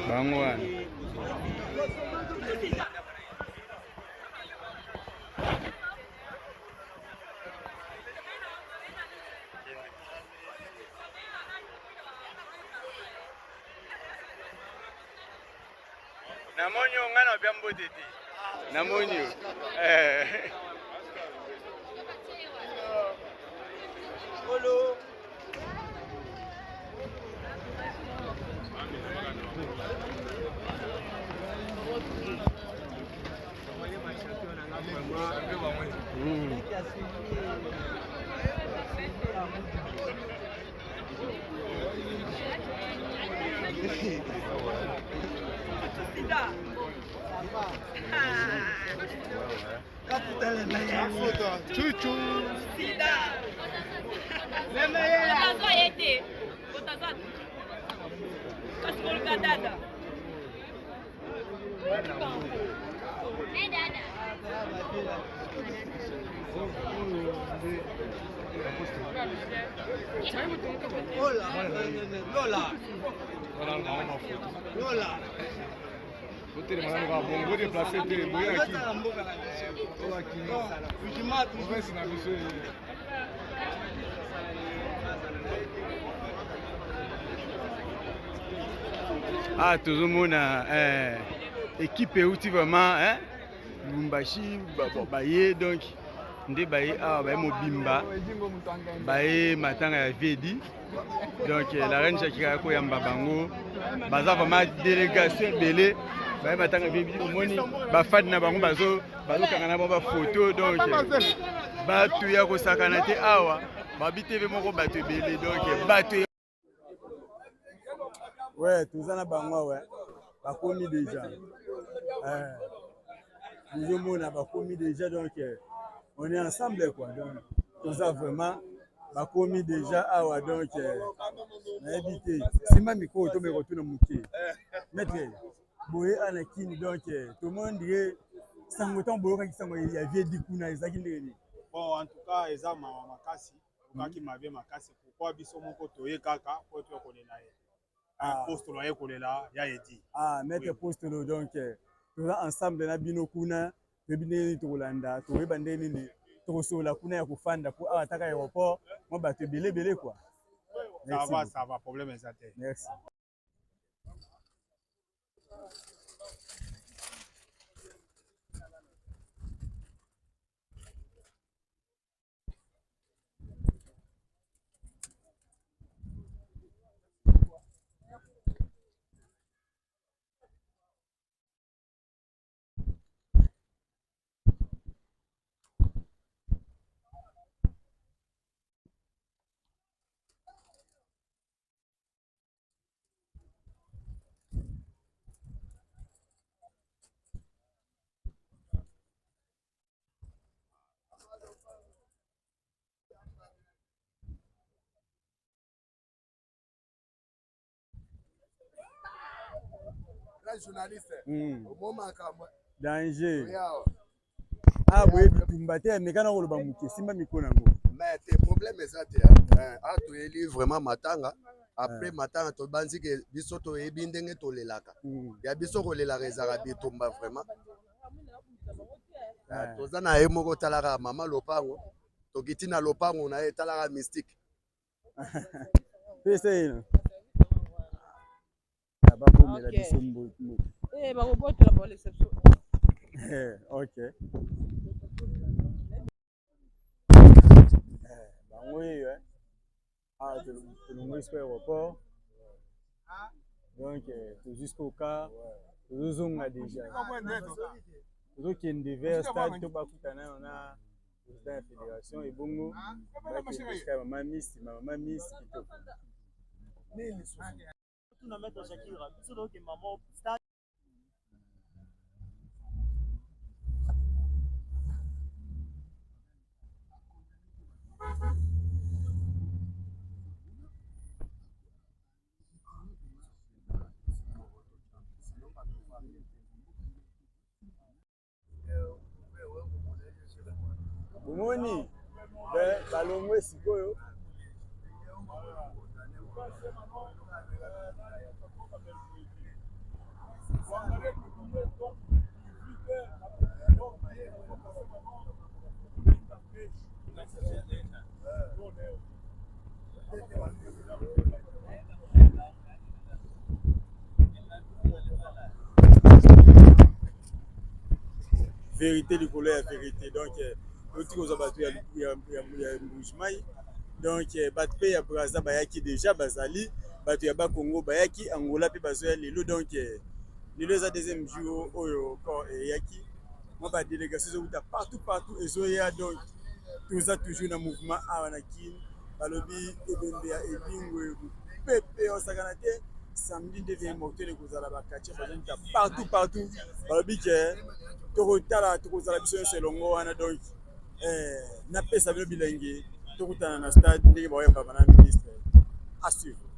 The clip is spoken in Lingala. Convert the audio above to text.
Bangwan. Namonyo ngana byambo tete. Namonyo. Olo. Chuchu. Lola. Vous bongo déplacé de boya qui. Ah, tout le monde équipe outil vraiment hein. Lumbashi baye donc ndé baye ah baye mobimba baye matanga ya vedi donc la reine Shakira ko yamba bango baza vraiment délégation belé baye matanga vedi omoni ba fan na bango bazo kangana ba photo donc batu ya ko sakana te awa babi TV moko batu belé donc batu ouais tout ça na bango ouais bakomi déjà nous on a bakomi déjà donc on est ensemble quoi donc tout ça vraiment bakomi déjà awa donc na éviter sima miko to me retourne muké maître boye anakini donc tout le monde dirait sangoton boyoka kisango ya vie dikuna ezaki ndeni bon en tout cas eza makasi okaki mabe makasi pourquoi biso moko toye kaka po to kolela postolo aye kolela ya edi maître postolo donc toza ensemble na bino kuna tobine tokolanda toyeba ndeni ni tokosola kuna ya kofanda po awa taka aéroport mo bato belé quoi ça va problème eza te merci. Journaliste. Danger. Ah oui, Bitumbaté, mais quand on va mouiller, c'est pas micro. Mais tes problèmes exacts. Ah, tu es vraiment matanga. Après matanga, tu banzi que biso to ebindenge to lelaka. Ya biso ko lelaka ezaka bitumba vraiment. Toza na ye moko talaka mama lopango. Tokiti na lopango na ye talaka mystique. Pese ino. Ok. Oui, ah, tu le aéroport. Donc, jusqu'au cas, nous avons déjà. Nous avons divers stades, on a la fédération et bongo. Maman Miss, Moni. balongwe sikoyo vérité likolo ya vérité donc oti kozwa bato ya mbujimai donc bato mpe ya braza bayaki déjà bazali bato ya bakongo bayaki angola mpe bazoya lelo donc lelo eza deuxième jour oyo corps eyaki mwa badélégation ezowuta partout ezoya donc toza toujours na mouvement awa na kini balobi ebembe ya elingwe pepe osakana te samedi nde vie mortel ekozala bakatie bazonita partout balobi ke tokotala tokozala biso nyonso elongo wana donc napesa bino bilenge tokutana na stade ndenge baoyamba bana ministre à suivre.